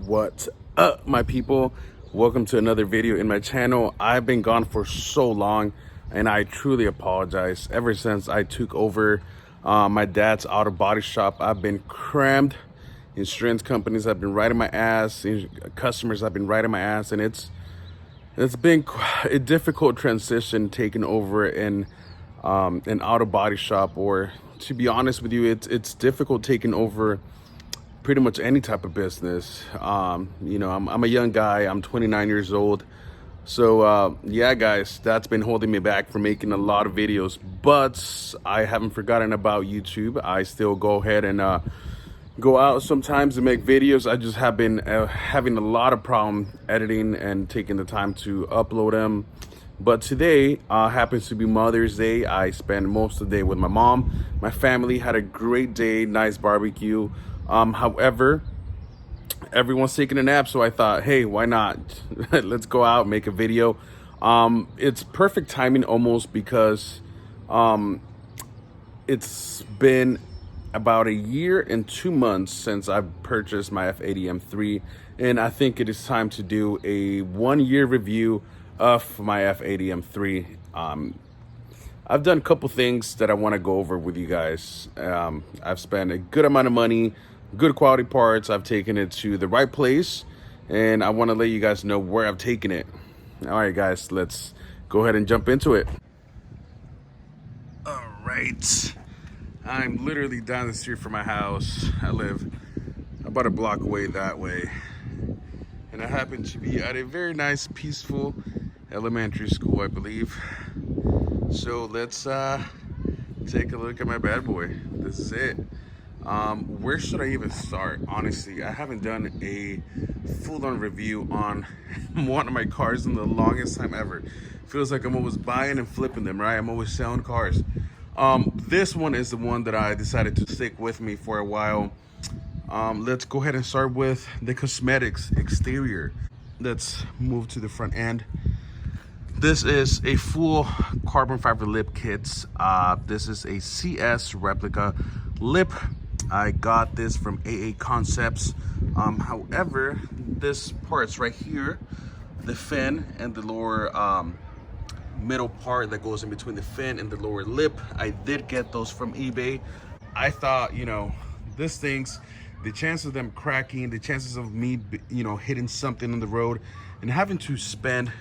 What's up, my people? Welcome to another video in my channel. I've been gone for so long and I truly apologize. Ever since I took over my dad's auto body shop, I've been crammed. Insurance companies have been riding my ass, customers have been riding my ass, and it's been a difficult transition taking over an auto body shop, or to be honest with you, it's difficult taking over pretty much any type of business. I'm a young guy. I'm 29 years old. So yeah, guys, that's been holding me back from making a lot of videos, but I haven't forgotten about YouTube. I still go ahead and go out sometimes to make videos. I just have been having a lot of problem editing and taking the time to upload them. But today happens to be Mother's Day. I spent most of the day with my mom. My family had a great day, nice barbecue. However, everyone's taking a nap, so I thought, hey, why not? Let's go out, make a video. It's perfect timing almost, because it's been about a year and 2 months since I've purchased my F80 M3, and I think it is time to do a 1-year review of my F80 M3. I've done a couple things that I want to go over with you guys. I've spent a good amount of money, good quality parts. I've taken it to the right place, and I want to let you guys know where I've taken it. All right, guys, let's go ahead and jump into it. All right, I'm literally down the street from my house. I live about a block away that way, and I happen to be at a very nice, peaceful elementary school, I believe. So let's take a look at my bad boy. This is it. Where should I even start? Honestly, I haven't done a full-on review on one of my cars in the longest time ever. Feels like I'm always buying and flipping them, right? I'm always selling cars. This one is the one that I decided to stick with me for a while. Let's go ahead and start with the cosmetics exterior. Let's move to the front end. This is a full carbon fiber lip kit. This is a CS replica lip. I got this from AA Concepts. However, this part's right here, the fin and the lower middle part that goes in between the fin and the lower lip, I did get those from eBay. I thought, this thing's, the chances of them cracking, the chances of me, hitting something on the road and having to spend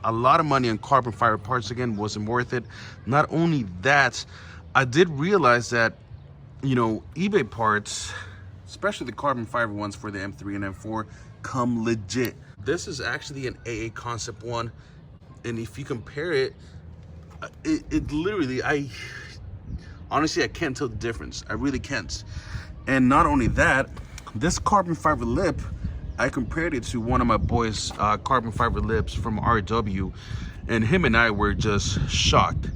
a lot of money on carbon fiber parts again wasn't worth it. Not only that, I did realize that eBay parts, especially the carbon fiber ones for the M3 and M4, come legit. This is actually an AA Concept one, and if you compare it, it literally, honestly, I can't tell the difference. I really can't. And not only that, this carbon fiber lip, I compared it to one of my boys' carbon fiber lips from RW, and him and I were just shocked.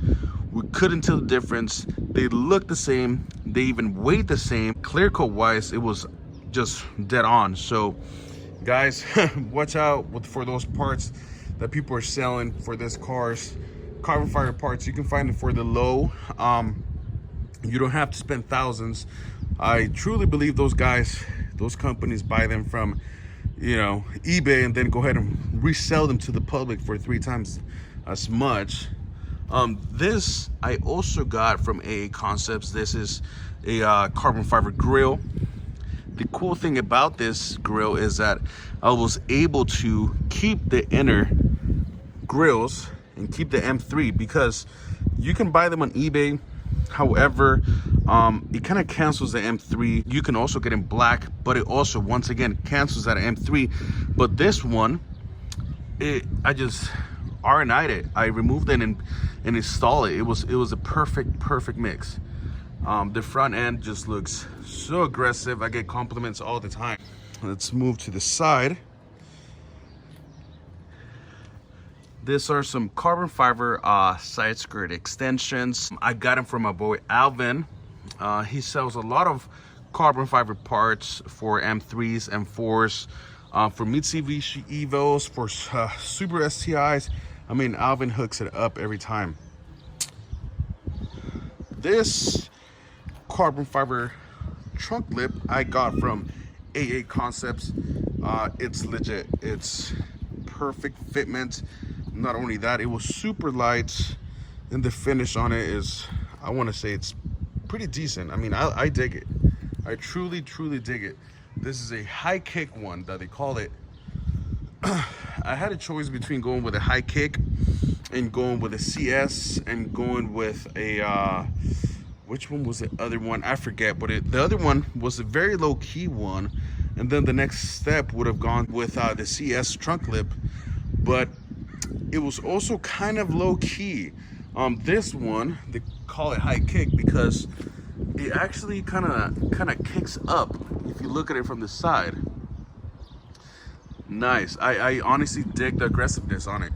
We couldn't tell the difference. They looked the same. They even weighed the same. Clear coat wise, it was just dead on. So guys, watch out for those parts that people are selling for this cars. Carbon fiber parts, you can find them for the low. You don't have to spend thousands. I truly believe those guys, those companies buy them from eBay and then go ahead and resell them to the public for 3 times as much. This I also got from AA Concepts. This is a carbon fiber grill. The cool thing about this grill is that I was able to keep the inner grills and keep the M3, because you can buy them on eBay. However, it kind of cancels the M3. You can also get in black, but it also, once again, cancels that M3. But this one, I just R&I'd it. I removed it and installed it. It was a perfect mix. The front end just looks so aggressive. I get compliments all the time. Let's move to the side. These are some carbon fiber side skirt extensions. I got them from my boy Alvin. He sells a lot of carbon fiber parts for M3s, M4s, for Mitsubishi Evos, for Super STIs. I mean, Alvin hooks it up every time. This carbon fiber trunk lip I got from AA Concepts. It's legit. It's perfect fitment. Not only that, it was super light, and the finish on it is, I want to say it's pretty decent. I mean, I dig it. I truly dig it. This is a high kick one that they call it. I had a choice between going with a high kick and going with a CS and going with a which one was the other one? I forget, but the other one was a very low key one, and then the next step would have gone with the CS trunk lip, but it was also kind of low key. This one, they call it high kick because it actually kind of kicks up if you look at it from the side. Nice. I honestly dig the aggressiveness on it.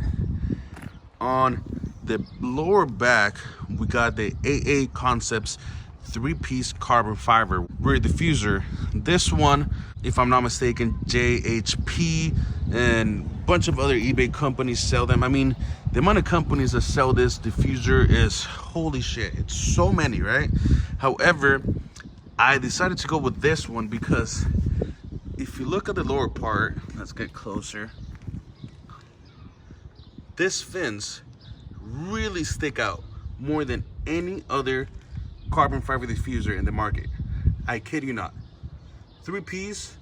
On the lower back, we got the AA Concepts 3-piece carbon fiber rear diffuser. This one, if I'm not mistaken, JHP and a bunch of other eBay companies sell them. I mean, the amount of companies that sell this diffuser is holy shit. It's so many, right? However, I decided to go with this one because if you look at the lower part, let's get closer. This fins really stick out more than any other carbon fiber diffuser in the market. I kid you not. 3-piece,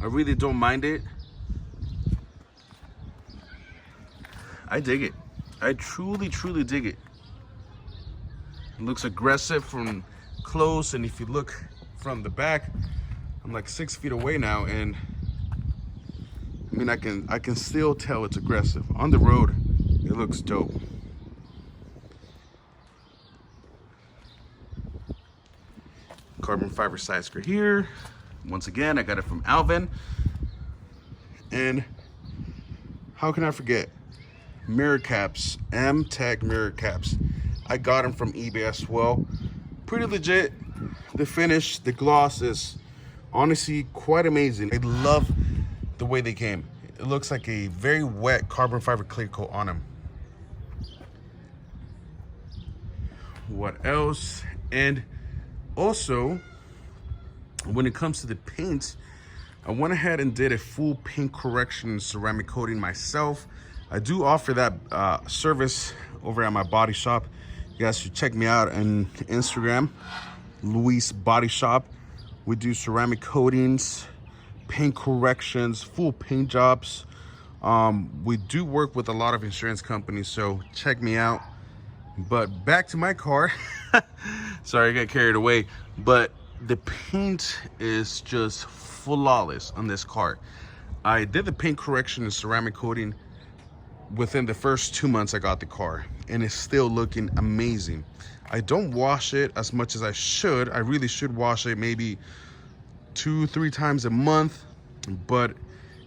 I really don't mind it. I dig it. I truly dig it. It looks aggressive from close, and if you look from the back, I'm like 6 feet away now, and I mean, I can still tell it's aggressive. On the road, it looks dope. Carbon fiber side skirt here. Once again, I got it from Alvin. And how can I forget? Mirror caps, M-Tech mirror caps. I got them from eBay as well. Pretty legit. The finish, the gloss is honestly quite amazing. I love the way they came. It looks like a very wet carbon fiber clear coat on them. What else? And also, when it comes to the paint, I went ahead and did a full paint correction and ceramic coating myself. I do offer that service over at my body shop. You guys should check me out on Instagram, Luis Body Shop. We do ceramic coatings, paint corrections, full paint jobs. We do work with a lot of insurance companies, so check me out. But back to my car. Sorry, I got carried away. But the paint is just flawless on this car. I did the paint correction and ceramic coating within the first 2 months I got the car, and it's still looking amazing. I don't wash it as much as I should. I really should wash it maybe 2-3 times a month, but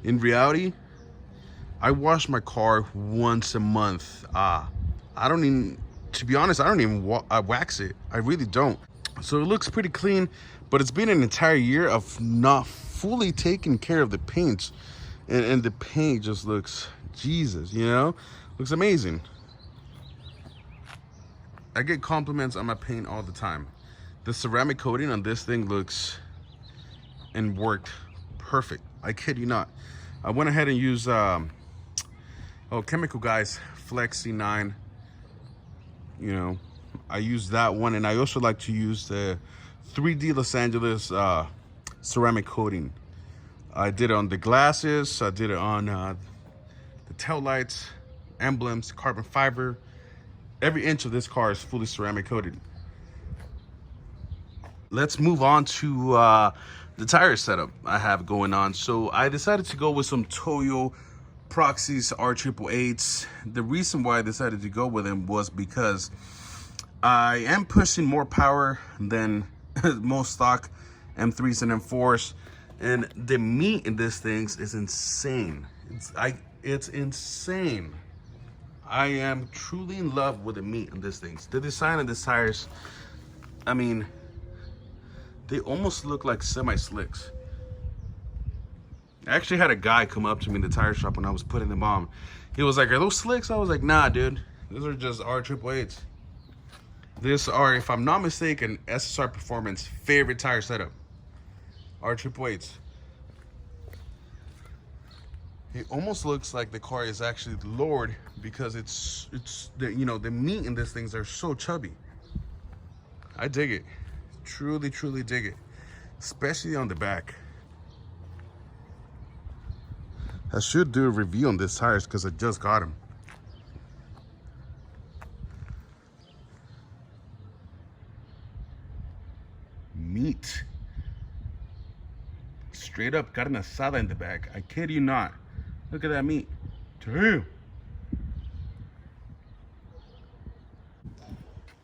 in reality, I wash my car once a month. I don't even, to be honest, I don't even wax it. I really don't. So it looks pretty clean, but it's been an entire year of not fully taking care of the paint, and the paint just looks, Jesus, you know, looks amazing. I get compliments on my paint all the time. The ceramic coating on this thing looks and worked perfect. I kid you not. I went ahead and used Chemical Guys Flexi 9. You know, I use that one, and I also like to use the 3D Los Angeles ceramic coating. I did it on the glasses. I did it on the tail lights, emblems, carbon fiber. Every inch of this car is fully ceramic coated. Let's move on to the tire setup I have going on. So I decided to go with some Toyo Proxys R888s. The reason why I decided to go with them was because I am pushing more power than most stock M3s and M4s, and the meat in these things is insane. It's insane. I am truly in love with the meat in these things. The design of these tires, I mean, they almost look like semi-slicks. I actually had a guy come up to me in the tire shop when I was putting them on. He was like, "Are those slicks?" I was like, "Nah, dude. Those are just R888s. These are, if I'm not mistaken, SSR Performance favorite tire setup. R888s. It almost looks like the car is actually lowered because it's the, you know, the meat in these things are so chubby. I dig it. Truly, truly dig it. Especially on the back. I should do a review on these tires because I just got them. Meat. Straight up carne asada in the back. I kid you not. Look at that meat. Damn.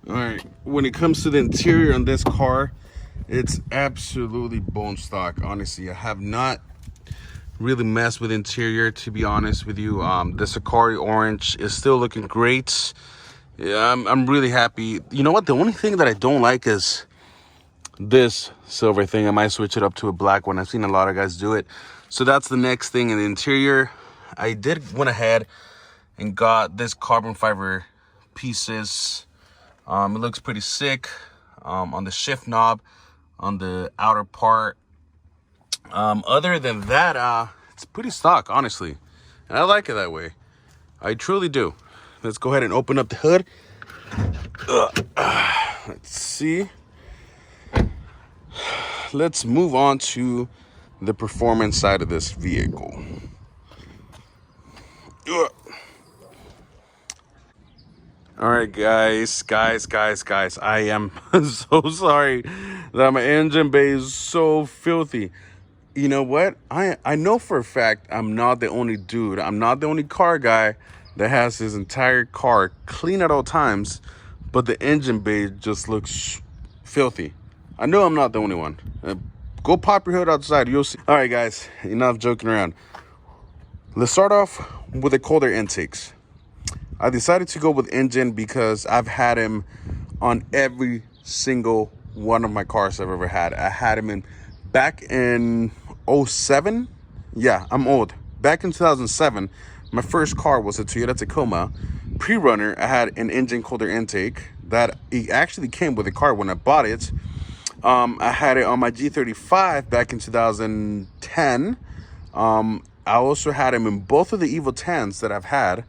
All right, when it comes to the interior on this car, it's absolutely bone stock. Honestly, I have not really messed with interior, to be honest with you. The Sakari orange is still looking great. Yeah, I'm really happy. You know what? The only thing that I don't like is this silver thing. I might switch it up to a black one. I've seen a lot of guys do it. So that's the next thing in the interior. I went ahead and got this carbon fiber pieces. It looks pretty sick on the shift knob, on the outer part. Other than that, it's pretty stock, honestly. And I like it that way. I truly do. Let's go ahead and open up the hood. Let's see. Let's move on to the performance side of this vehicle. All right, guys. I am so sorry that my engine bay is so filthy. You know what? I know for a fact I'm not the only dude. I'm not the only car guy that has his entire car clean at all times, but the engine bay just looks filthy. I know I'm not the only one. Go pop your hood outside. You'll see. All right, guys. Enough joking around. Let's start off with the colder intakes. I decided to go with engine because I've had him on every single one of my cars I've ever had. I had him back in 07. Yeah, I'm old. Back in 2007, my first car was a Toyota Tacoma. Pre-runner, I had an engine colder intake that it actually came with the car when I bought it. I had it on my G35 back in 2010. I also had him in both of the Evo 10s that I've had.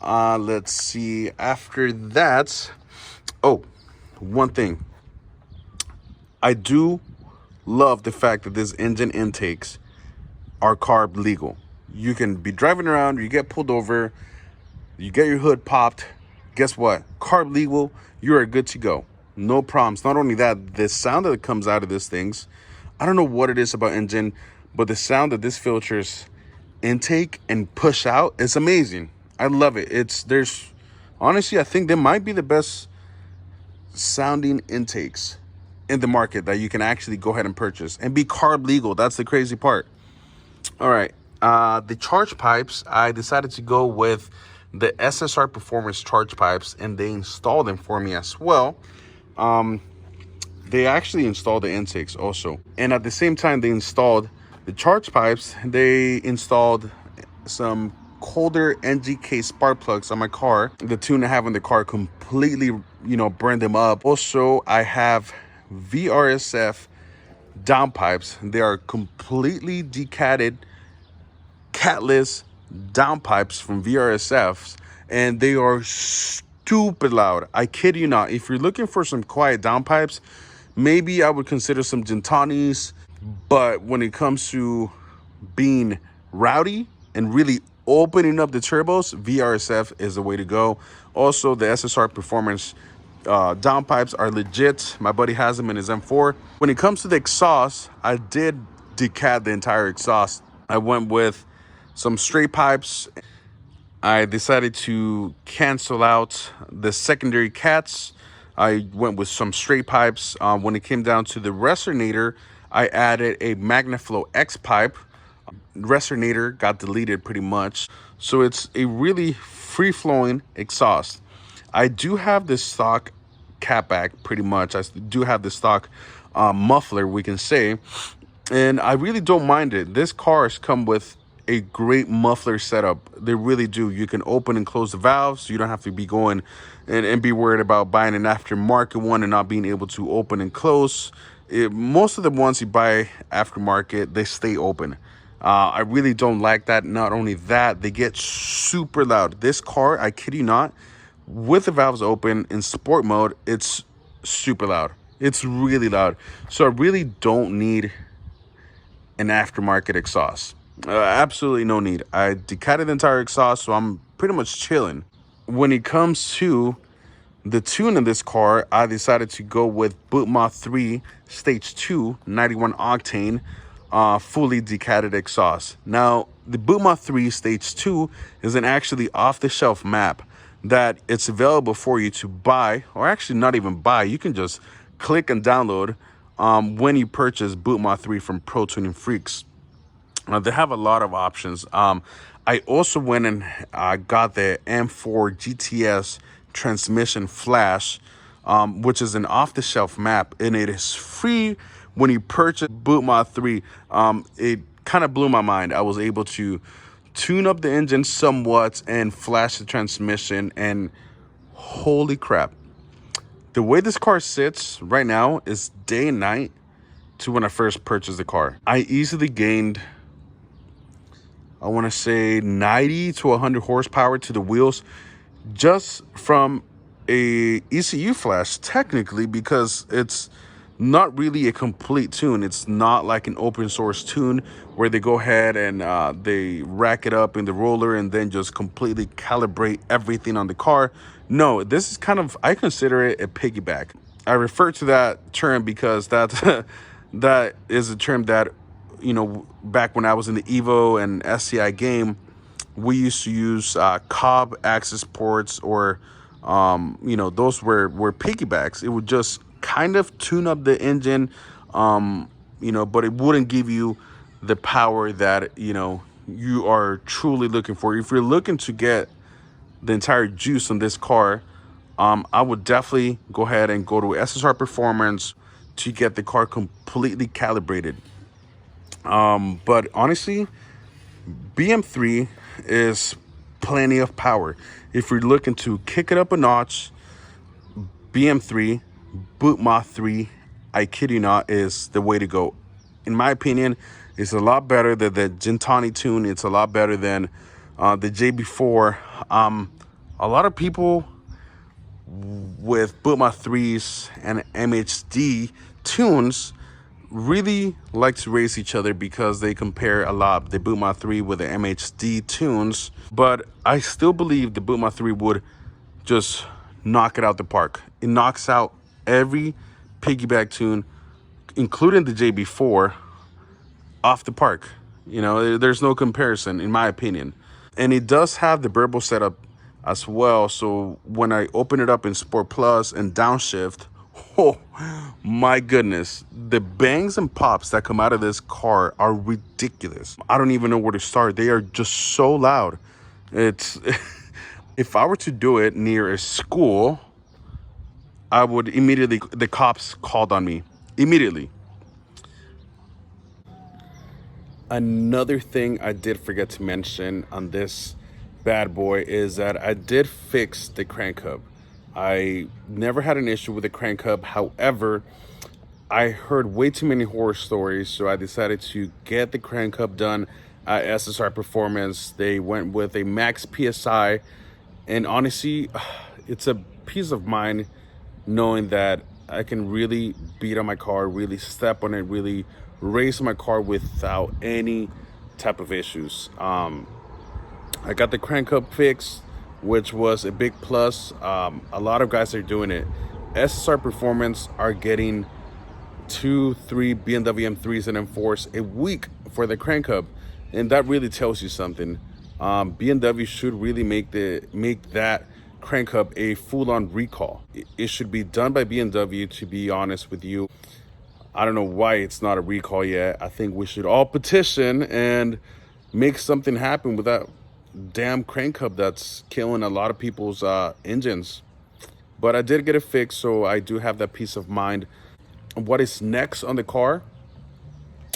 Let's see. After that, one thing. I do love the fact that these engine intakes are carb legal. You can be driving around, you get pulled over, you get your hood popped. Guess what? Carb legal, you are good to go. No problems. Not only that, the sound that comes out of these things, I don't know what it is about engine, but the sound that this filters intake and push out is amazing. I love it. Honestly, I think they might be the best sounding intakes in the market that you can actually go ahead and purchase and be carb legal. That's the crazy part. All right. The charge pipes, I decided to go with the SSR Performance charge pipes, and they installed them for me as well. They actually installed the intakes also. And at the same time they installed the charge pipes, they installed some colder NGK spark plugs on my car. The tune I have in the car completely, burned them up. Also, I have VRSF downpipes. They are completely decatted, catless downpipes from VRSFs, and they are stupid loud. I kid you not. If you're looking for some quiet downpipes, maybe I would consider some Gentanis, but when it comes to being rowdy and really opening up the turbos, VRSF is the way to go. Also, the SSR Performance downpipes are legit. My buddy has them in his M4. When it comes to the exhaust, I did decat the entire exhaust. I went with some straight pipes. I decided to cancel out the secondary cats. I went with some straight pipes. When it came down to the resonator, I added a MagnaFlow X pipe. Resonator got deleted pretty much. So it's a really free-flowing exhaust. I do have this stock catback pretty much. I do have the stock muffler, we can say. And I really don't mind it. This cars come with a great muffler setup. They really do. You can open and close the valves. You don't have to be going and be worried about buying an aftermarket one and not being able to open and close. Most of the ones you buy aftermarket, they stay open. I really don't like that. Not only that, they get super loud. This car, I kid you not, with the valves open in sport mode, it's super loud. It's really loud. So I really don't need an aftermarket exhaust. Absolutely no need. I decatted the entire exhaust, so I'm pretty much chilling. When it comes to the tune in this car, I decided to go with Bootma 3 Stage 2 91 octane fully decatted exhaust. Now, the Bootma 3 Stage 2 is an actually off-the-shelf map that it's available for you to buy, or actually not even buy. You can just click and download when you purchase Bootma 3 from Pro Tuning Freaks. They have a lot of options. I also went and got the M4 GTS transmission flash, which is an off-the-shelf map, and it is free when you purchase Bootma 3. It kind of blew my mind. I was able to tune up the engine somewhat and flash the transmission, and holy crap. The way this car sits right now is day and night to when I first purchased the car. I easily gained, I want to say 90 to 100 horsepower to the wheels just from a ECU flash, technically, because it's not really a complete tune. It's not like an open source tune where they go ahead and they rack it up in the roller and then just completely calibrate everything on the car. No, this is kind of, I consider it a piggyback. I refer to that term because that that is a term that, you know, back when I was in the Evo and SCI game, we used to use Cobb access ports, or you know, those were piggybacks. It would just kind of tune up the engine, you know, but it wouldn't give you the power that, you know, you are truly looking for. If you're looking to get the entire juice on this car, I would definitely go ahead and go to SSR Performance to get the car completely calibrated. But honestly, BM3 is plenty of power. If you're looking to kick it up a notch, BM3, Bootma 3, I kid you not, is the way to go. In my opinion, it's a lot better than the Gentani tune. It's a lot better than the JB4. A lot of people with Bootma 3s and MHD tunes really like to race each other because they compare a lot the Bootma 3 with the MHD tunes. But I still believe the Bootma 3 would just knock it out the park. It knocks out every piggyback tune, including the JB4, off the park. You know, there's no comparison, in my opinion. And it does have the Burble setup as well. So when I open it up in Sport Plus and downshift, oh my goodness, the bangs and pops that come out of this car are ridiculous. I don't even know where to start. They are just so loud. It's if I were to do it near a school, I would immediately, the cops called on me immediately. Another thing I did forget to mention on this bad boy is that I did fix the crank hub. I never had an issue with the crank hub. However, I heard way too many horror stories, so I decided to get the crank hub done at SSR Performance. They went with a max PSI, and honestly, it's a peace of mind knowing that I can really beat on my car, really step on it, really race my car without any type of issues. I got the crank hub fixed, which was a big plus. A lot of guys are doing it. SSR Performance are getting 2-3 BMW M3s and M4s a week for the crank hub, and that really tells you something. BMW should really make that crank hub a full-on recall. It should be done by BMW, to be honest with you. I don't know why it's not a recall yet. I think we should all petition and make something happen with that damn crank hub that's killing a lot of people's engines. But I did get it fixed, so I do have that peace of mind. What is next on the car?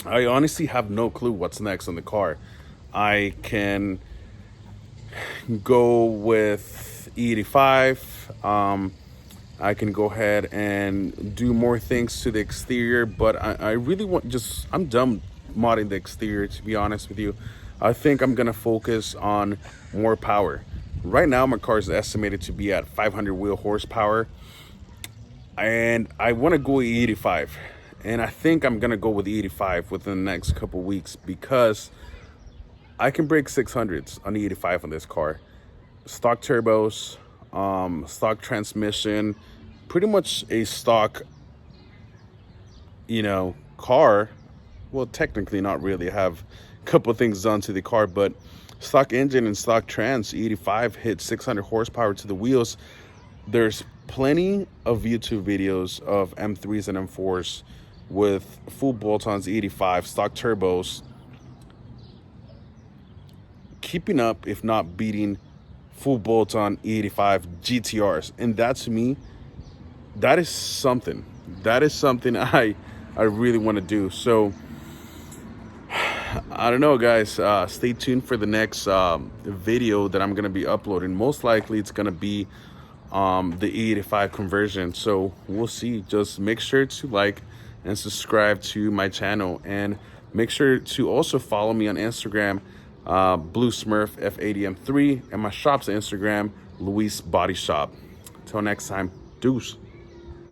I honestly have no clue what's next on the car. I can go with E85. I can go ahead and do more things to the exterior, but I really want I'm done modding the exterior, to be honest with you. I think I'm gonna focus on more power. Right now my car is estimated to be at 500 wheel horsepower, and I want to go 85, and I think I'm gonna go with 85 within the next couple weeks, because I can break 600s on the 85 on this car. Stock turbos, stock transmission, pretty much a stock, car. Well, technically not really. I have a couple things done to the car, but stock engine and stock trans 85 hit 600 horsepower to the wheels. There's plenty of YouTube videos of M3s and M4s with full bolt-ons 85 stock turbos keeping up, if not beating, full bolt-on 85 GTRs. And that, to me, that is something. That is something I really want to do. So I don't know, guys. Stay tuned for the next video that I'm going to be uploading. Most likely it's going to be the E85 conversion. So we'll see. Just make sure to like and subscribe to my channel, and make sure to also follow me on Instagram, Blue Smurf F80 M3, and my shop's Instagram, Luis Body Shop. Until next time, deuce.